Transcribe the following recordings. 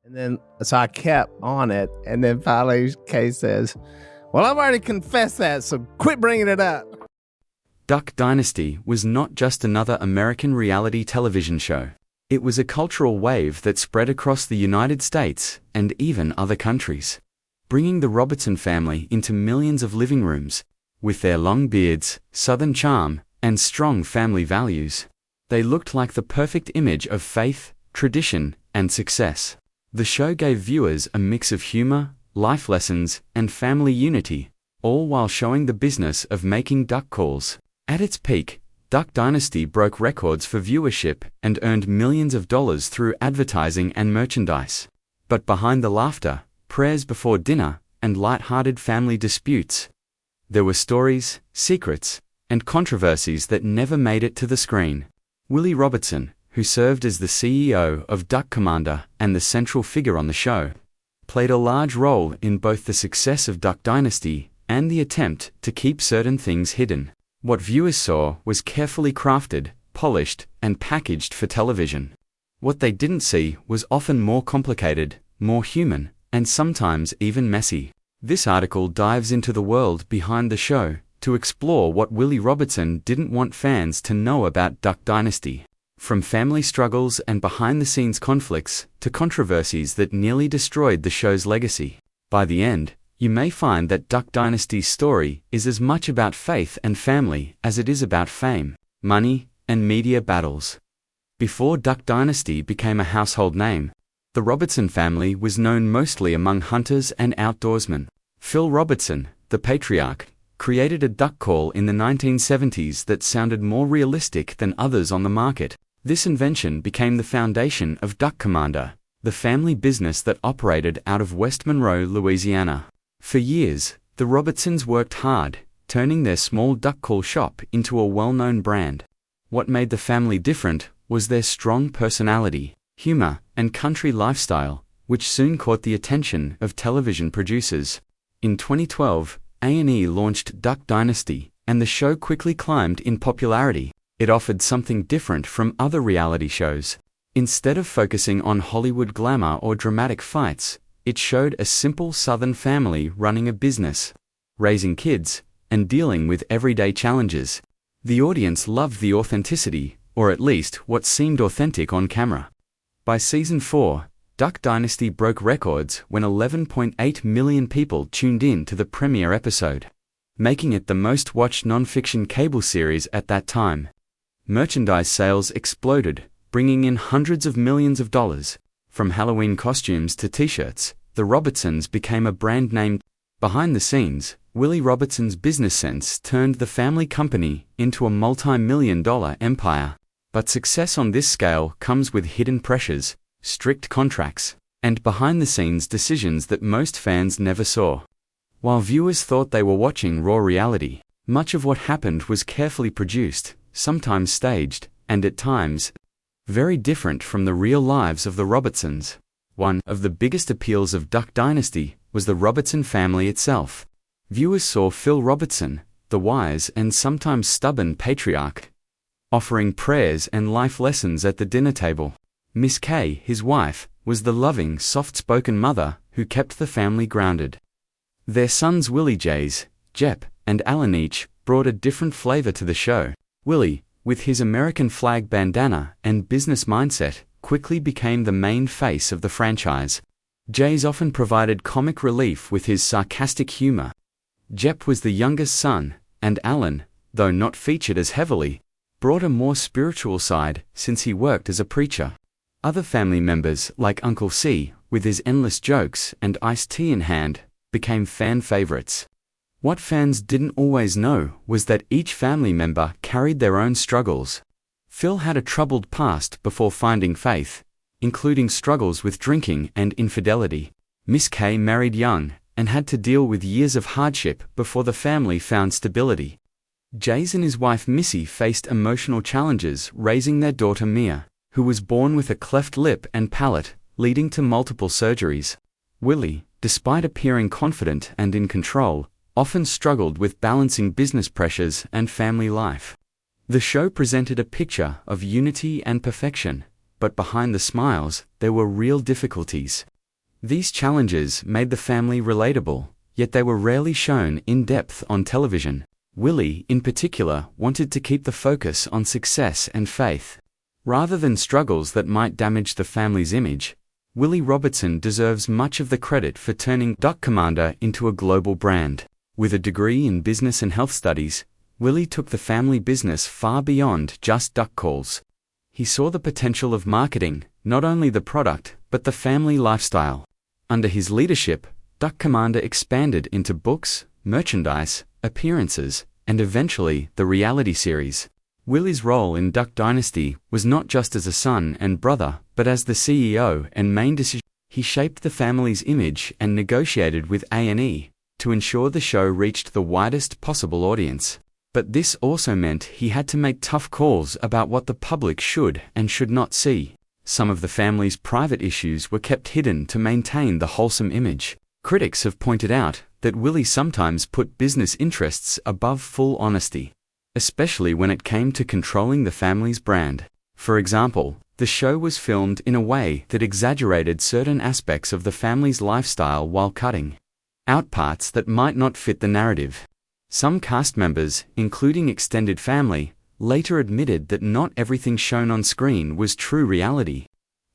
And then, so I kept on it. And then finally, Kay says, well, I've already confessed that, so quit bringing it up. Duck Dynasty was not just another American reality television show. It was a cultural wave that spread across the United States and even other countries, bringing the Robertson family into millions of living rooms. With their long beards, southern charm, and strong family values, they looked like the perfect image of faith, tradition, and success. The show gave viewers a mix of humor, life lessons, and family unity, all while showing the business of making duck calls. At its peak, Duck Dynasty broke records for viewership and earned millions of dollars through advertising and merchandise. But behind the laughter, prayers before dinner, and light-hearted family disputes, there were stories, secrets, and controversies that never made it to the screen. Willie Robertson, who served as the CEO of Duck Commander and the central figure on the show, played a large role in both the success of Duck Dynasty and the attempt to keep certain things hidden. What viewers saw was carefully crafted, polished, and packaged for television. What they didn't see was often more complicated, more human, and sometimes even messy. This article dives into the world behind the show to explore what Willie Robertson didn't want fans to know about Duck Dynasty. From family struggles and behind-the-scenes conflicts to controversies that nearly destroyed the show's legacy. By the end, you may find that Duck Dynasty's story is as much about faith and family as it is about fame, money, and media battles. Before Duck Dynasty became a household name, the Robertson family was known mostly among hunters and outdoorsmen. Phil Robertson, the patriarch, created a duck call in the 1970s that sounded more realistic than others on the market. This invention became the foundation of Duck Commander, the family business that operated out of West Monroe, Louisiana. For years, the Robertsons worked hard, turning their small duck call shop into a well-known brand. What made the family different was their strong personality, humor, and country lifestyle, which soon caught the attention of television producers. In 2012, A&E launched Duck Dynasty, and the show quickly climbed in popularity. It offered something different from other reality shows. Instead of focusing on Hollywood glamour or dramatic fights, it showed a simple Southern family running a business, raising kids, and dealing with everyday challenges. The audience loved the authenticity, or at least what seemed authentic on camera. By season 4, Duck Dynasty broke records when 11.8 million people tuned in to the premiere episode, making it the most watched non-fiction cable series at that time. Merchandise sales exploded, bringing in hundreds of millions of dollars. From Halloween costumes to t-shirts, the Robertsons became a brand name. Behind the scenes, Willie Robertson's business sense turned the family company into a multi-million-dollar empire. But success on this scale comes with hidden pressures, strict contracts, and behind-the-scenes decisions that most fans never saw. While viewers thought they were watching raw reality, much of what happened was carefully produced, sometimes staged, and at times, very different from the real lives of the Robertsons. One of the biggest appeals of Duck Dynasty was the Robertson family itself. Viewers saw Phil Robertson, the wise and sometimes stubborn patriarch, offering prayers and life lessons at the dinner table. Miss Kay, his wife, was the loving, soft-spoken mother who kept the family grounded. Their sons Willie Jays, Jep, and Alan each brought a different flavor to the show. Willie, with his American flag bandana and business mindset, quickly became the main face of the franchise. Jays often provided comic relief with his sarcastic humor. Jep was the youngest son, and Alan, though not featured as heavily, brought a more spiritual side since he worked as a preacher. Other family members, like Uncle C, with his endless jokes and iced tea in hand, became fan favorites. What fans didn't always know was that each family member carried their own struggles. Phil had a troubled past before finding faith, including struggles with drinking and infidelity. Miss Kay married young and had to deal with years of hardship before the family found stability. Jays and his wife Missy faced emotional challenges raising their daughter Mia, who was born with a cleft lip and palate, leading to multiple surgeries. Willie, despite appearing confident and in control, often struggled with balancing business pressures and family life. The show presented a picture of unity and perfection, but behind the smiles, there were real difficulties. These challenges made the family relatable, yet they were rarely shown in depth on television. Willie, in particular, wanted to keep the focus on success and faith, rather than struggles that might damage the family's image. Willie Robertson deserves much of the credit for turning Duck Commander into a global brand. With a degree in business and health studies, Willie took the family business far beyond just duck calls. He saw the potential of marketing, not only the product, but the family lifestyle. Under his leadership, Duck Commander expanded into books, merchandise, appearances, and eventually the reality series. Willie's role in Duck Dynasty was not just as a son and brother, but as the CEO and main decision. He shaped the family's image and negotiated with A&E to ensure the show reached the widest possible audience. But this also meant he had to make tough calls about what the public should and should not see. Some of the family's private issues were kept hidden to maintain the wholesome image. Critics have pointed out that Willie sometimes put business interests above full honesty, especially when it came to controlling the family's brand. For example, the show was filmed in a way that exaggerated certain aspects of the family's lifestyle while cutting out parts that might not fit the narrative. Some cast members, including extended family, later admitted that not everything shown on screen was true reality.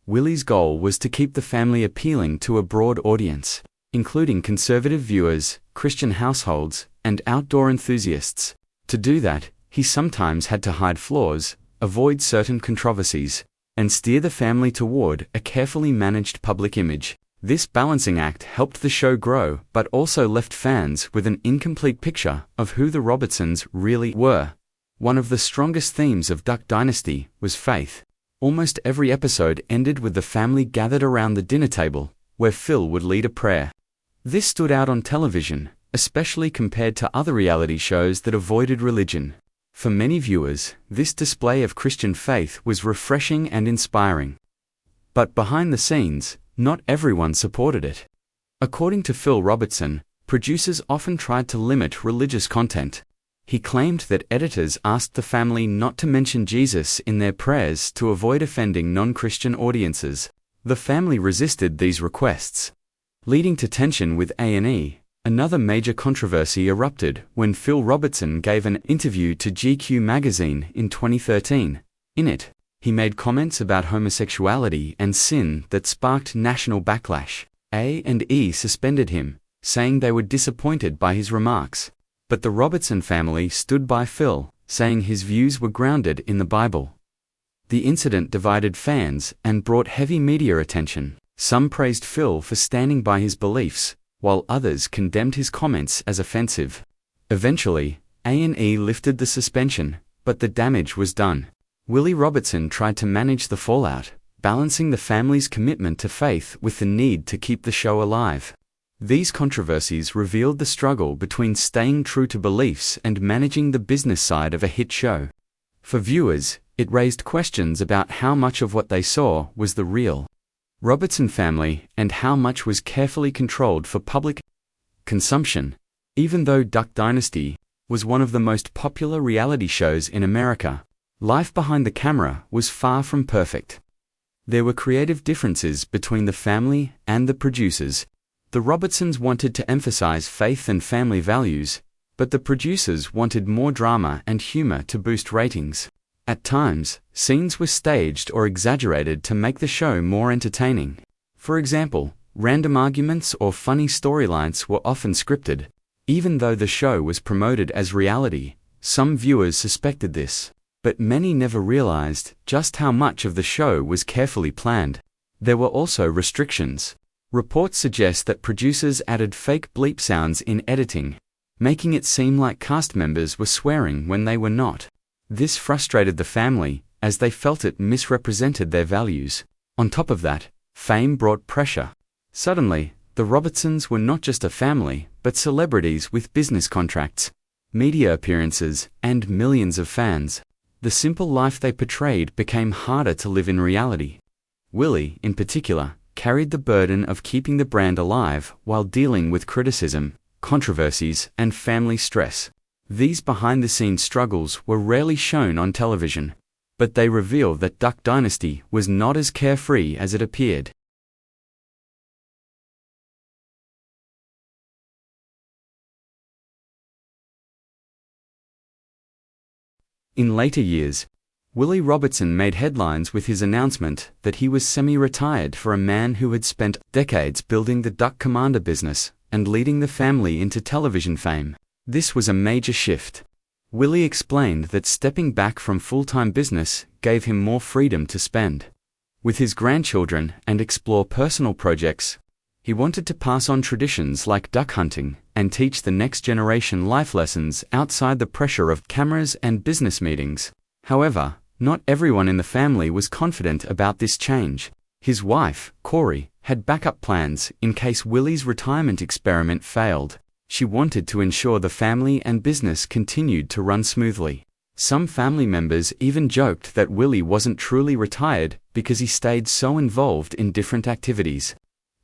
Willie's goal was to keep the family appealing to a broad audience, including conservative viewers, Christian households, and outdoor enthusiasts. To do that, he sometimes had to hide flaws, avoid certain controversies, and steer the family toward a carefully managed public image. This balancing act helped the show grow, but also left fans with an incomplete picture of who the Robertsons really were. One of the strongest themes of Duck Dynasty was faith. Almost every episode ended with the family gathered around the dinner table, where Phil would lead a prayer. This stood out on television, especially compared to other reality shows that avoided religion. For many viewers, this display of Christian faith was refreshing and inspiring. But behind the scenes, not everyone supported it. According to Phil Robertson, producers often tried to limit religious content. He claimed that editors asked the family not to mention Jesus in their prayers to avoid offending non-Christian audiences. The family resisted these requests, leading to tension with A&E. Another major controversy erupted when Phil Robertson gave an interview to GQ magazine in 2013. In it, he made comments about homosexuality and sin that sparked national backlash. A&E suspended him, saying they were disappointed by his remarks. But the Robertson family stood by Phil, saying his views were grounded in the Bible. The incident divided fans and brought heavy media attention. Some praised Phil for standing by his beliefs, while others condemned his comments as offensive. Eventually, A&E lifted the suspension, but the damage was done. Willie Robertson tried to manage the fallout, balancing the family's commitment to faith with the need to keep the show alive. These controversies revealed the struggle between staying true to beliefs and managing the business side of a hit show. For viewers, it raised questions about how much of what they saw was the real Robertson family and how much was carefully controlled for public consumption. Even though Duck Dynasty was one of the most popular reality shows in America, life behind the camera was far from perfect. There were creative differences between the family and the producers. The Robertsons wanted to emphasize faith and family values, but the producers wanted more drama and humor to boost ratings. At times, scenes were staged or exaggerated to make the show more entertaining. For example, random arguments or funny storylines were often scripted. Even though the show was promoted as reality, some viewers suspected this. But many never realized just how much of the show was carefully planned. There were also restrictions. Reports suggest that producers added fake bleep sounds in editing, making it seem like cast members were swearing when they were not. This frustrated the family, as they felt it misrepresented their values. On top of that, fame brought pressure. Suddenly, the Robertsons were not just a family, but celebrities with business contracts, media appearances, and millions of fans. The simple life they portrayed became harder to live in reality. Willie, in particular, carried the burden of keeping the brand alive while dealing with criticism, controversies, and family stress. These behind-the-scenes struggles were rarely shown on television, but they reveal that Duck Dynasty was not as carefree as it appeared. In later years, Willie Robertson made headlines with his announcement that he was semi-retired for a man who had spent decades building the Duck Commander business and leading the family into television fame. This was a major shift. Willie explained that stepping back from full-time business gave him more freedom to spend with his grandchildren and explore personal projects. He wanted to pass on traditions like duck hunting and teach the next generation life lessons outside the pressure of cameras and business meetings. However, not everyone in the family was confident about this change. His wife, Corey, had backup plans in case Willie's retirement experiment failed. She wanted to ensure the family and business continued to run smoothly. Some family members even joked that Willie wasn't truly retired because he stayed so involved in different activities.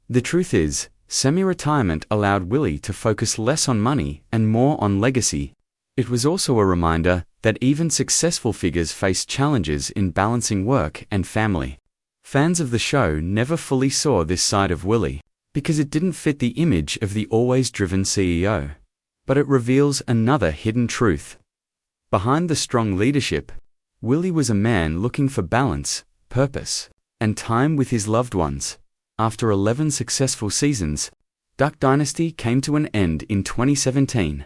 The truth is, semi-retirement allowed Willie to focus less on money and more on legacy. It was also a reminder that even successful figures face challenges in balancing work and family. Fans of the show never fully saw this side of Willie, because it didn't fit the image of the always-driven CEO. But it reveals another hidden truth. Behind the strong leadership, Willie was a man looking for balance, purpose, and time with his loved ones. After 11 successful seasons, Duck Dynasty came to an end in 2017.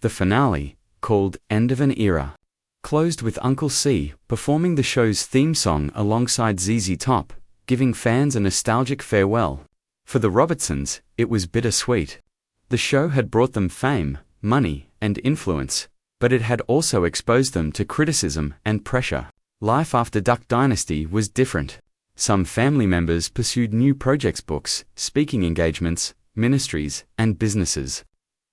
The finale, called End of an Era, closed with Uncle C performing the show's theme song alongside ZZ Top, giving fans a nostalgic farewell. For the Robertsons, it was bittersweet. The show had brought them fame, money, and influence, but it had also exposed them to criticism and pressure. Life after Duck Dynasty was different. Some family members pursued new projects, books, speaking engagements, ministries, and businesses.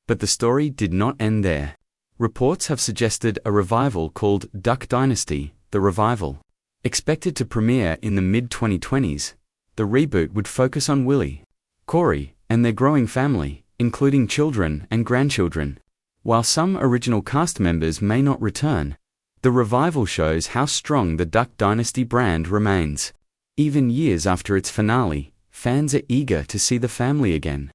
But the story did not end there. Reports have suggested a revival called Duck Dynasty, The Revival. Expected to premiere in the mid-2020s, the reboot would focus on Willie, Corey, and their growing family, including children and grandchildren. While some original cast members may not return, the revival shows how strong the Duck Dynasty brand remains. Even years after its finale, fans are eager to see the family again.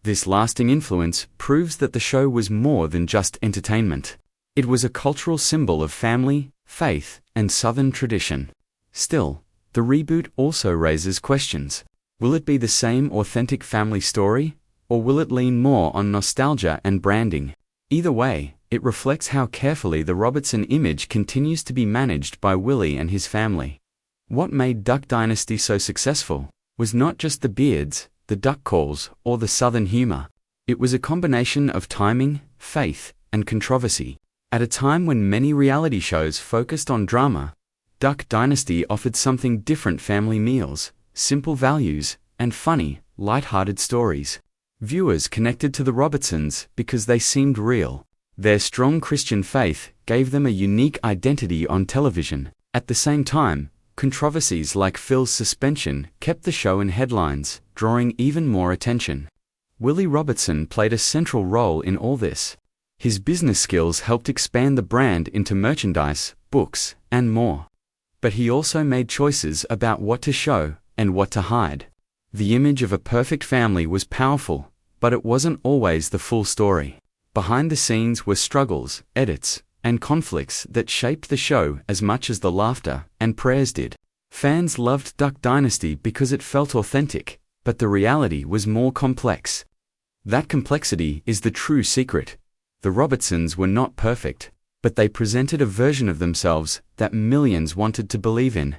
This lasting influence proves that the show was more than just entertainment. It was a cultural symbol of family, faith, and Southern tradition. Still, the reboot also raises questions. Will it be the same authentic family story, or will it lean more on nostalgia and branding? Either way, it reflects how carefully the Robertson image continues to be managed by Willie and his family. What made Duck Dynasty so successful was not just the beards, the duck calls, or the Southern humor. It was a combination of timing, faith, and controversy. At a time when many reality shows focused on drama, Duck Dynasty offered something different: family meals, simple values, and funny, light-hearted stories. Viewers connected to the Robertsons because they seemed real. Their strong Christian faith gave them a unique identity on television. At the same time, controversies like Phil's suspension kept the show in headlines, drawing even more attention. Willie Robertson played a central role in all this. His business skills helped expand the brand into merchandise, books, and more. But he also made choices about what to show and what to hide. The image of a perfect family was powerful, but it wasn't always the full story. Behind the scenes were struggles, edits, and conflicts that shaped the show as much as the laughter and prayers did. Fans loved Duck Dynasty because it felt authentic, but the reality was more complex. That complexity is the true secret. The Robertsons were not perfect, but they presented a version of themselves that millions wanted to believe in.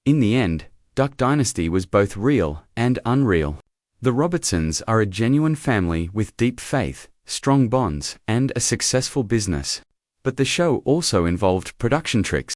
In the end, Duck Dynasty was both real and unreal. The Robertsons are a genuine family with deep faith, strong bonds, and a successful business. But the show also involved production tricks,